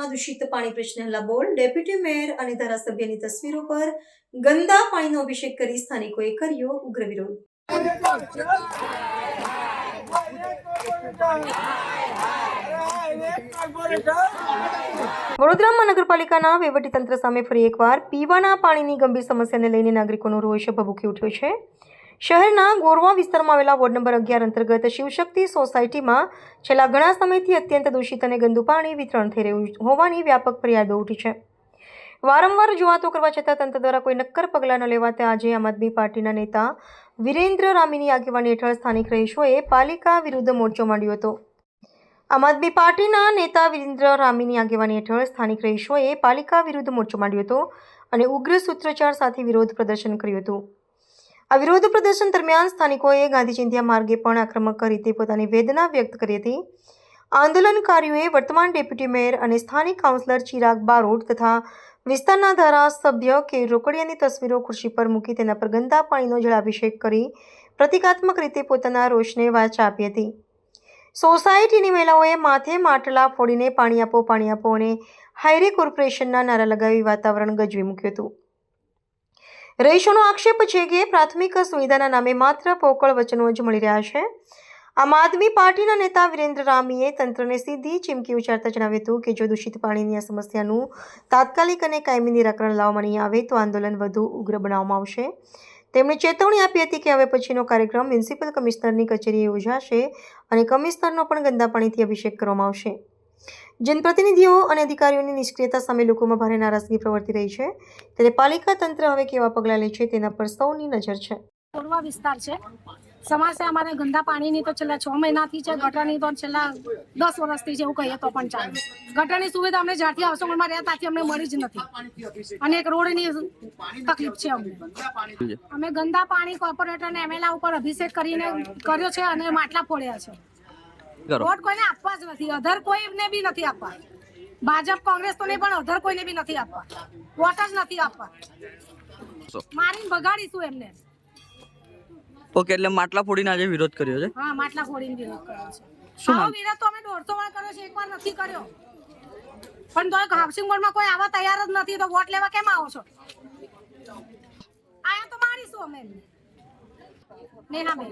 વિસ્તારમાં દૂષિત પાણી પ્રશ્ને હલ્લાબોલ। ડેપ્યુટી મેયર અને ધારાસભ્યની તસવીરો પર ગંદા પાણીનો અભિષેક કરી સ્થાનિકોએ કર્યો ઉગ્ર વિરોધ। વડોદરા મહાનગરપાલિકાના વહીવટીતંત્ર સામે ફરી એકવાર પીવાના પાણીની ગંભીર સમસ્યાને લઈને નાગરિકોનો રોષ ભભૂકી ઉઠ્યો છે। શહેરના ગોરવા વિસ્તારમાં આવેલા વોર્ડ નંબર 11 અંતર્ગત શિવશક્તિ સોસાયટીમાં છેલ્લા ઘણા સમયથી અત્યંત દૂષિત અને ગંદુ પાણી વિતરણ થઈ રહ્યું હોવાની વ્યાપક ફરિયાદો ઉઠી છે। વારંવાર રજૂઆતો કરવા છતાં તંત્ર દ્વારા કોઈ નક્કર પગલાં ન લેવાતા આજે આમ આદમી પાર્ટીના નેતા વિરેન્દ્ર રામીની આગેવાની હેઠળ સ્થાનિક રહીશોએ પાલિકા વિરુદ્ધ મોરચો માંડ્યો હતો। આમ આદમી પાર્ટીના નેતા વિરેન્દ્ર રામીની આગેવાની હેઠળ સ્થાનિક રહીશોએ પાલિકા વિરુદ્ધ મોરચો માંડ્યો હતો અને ઉગ્ર સૂત્રોચ્ચાર સાથે વિરોધ પ્રદર્શન કર્યું હતું। આ વિરોધ પ્રદર્શન દરમિયાન સ્થાનિકોએ ગાંધી ચિંધ્યા માર્ગે પણ આક્રમક રીતે પોતાની વેદના વ્યક્ત કરી હતી। આંદોલનકારીઓએ વર્તમાન ડેપ્યુટી મેયર અને સ્થાનિક કાઉન્સિલર ચિરાગ બારોટ તથા વિસ્તારના ધારાસભ્ય કે રોકડિયાની તસવીરો ખુરશી પર મૂકી તેના પર ગંદા પાણીનો જળાભિષેક કરી પ્રતિકાત્મક રીતે પોતાના રોષને વાચા આપી હતી। સોસાયટીની મહિલાઓએ માથે માટલા ફોડીને પાણી આપો અને હાઈરે કોર્પોરેશનના નારા લગાવી વાતાવરણ ગજવી મૂક્યું હતું। રહીશોનો આક્ષેપ છે કે પ્રાથમિક સુવિધાના નામે માત્ર પોકળ વચનો જ મળી રહ્યા છે। આમ આદમી પાર્ટીના નેતા વિરેન્દ્ર રામીએ તંત્રને સીધી ચીમકી ઉચ્ચારતા જણાવ્યું હતું કે જો દૂષિત પાણીની આ સમસ્યાનું તાત્કાલિક અને કાયમી નિરાકરણ લાવવામાં નહીં આવે તો આંદોલન વધુ ઉગ્ર બનાવવામાં આવશે। તેમણે ચેતવણી આપી હતી કે હવે પછીનો કાર્યક્રમ મ્યુનિસિપલ કમિશનરની કચેરીએ યોજાશે અને કમિશનરનો પણ ગંદા પાણીથી અભિષેક કરવામાં આવશે। જનપ્રતિનિધિઓ અને અધિકારીઓની નિષ્ક્રિયતા સામે લોકોમાં ભારે નારાજગી પ્રવર્તી રહી છે ત્યારે પાલિકા તંત્ર હવે કેવા પગલાં લે છે તેના પર સૌની નજર છે। કોરવા વિસ્તાર છે। સમસ્યા અમારે ગંદા પાણીની તો છેલ્લા 6 મહિનાથી છે, ગટરની તો છેલ્લા 10 વર્ષથી છે એવું કહીએ તો પણ ચાલે। ગટરની સુવિધા અમને જ્યારથી આવસોમાં રહ્યા ત્યાંથી અમને મળી જ નથી અને એક રોડની તકલીફ છે અમને। અમે ગંદા પાણી કોર્પોરેટર અને એમએલએ ઉપર અભિષેક કરીને કર્યો છે અને માટલા ફોડ્યા છે। વોટ કોઈને આપવા જ નથી, અધર કોઈને બી નથી આપવા। ભાજપ કોંગ્રેસ તો નહીં પણ અધર કોઈને બી નથી આપવા, વોટ જ નથી આપવા। મારીને બગાડીશું એમને। ઓકે, એટલે માટલા ફોડીને આજે વિરોધ કર્યો છે? હા, માટલા ફોડીને વિરોધ કર્યો છે। આવો વિરોધ તો અમે 150 વાર કર્યો છે, એકવાર નથી કર્યો પણ તો હાઉસિંગ બોર્ડમાં કોઈ આવવા તૈયાર જ નથી તો વોટ લેવા કેમ આવો છો? આયા તો મારીશું અમે એમને। નેહાબેન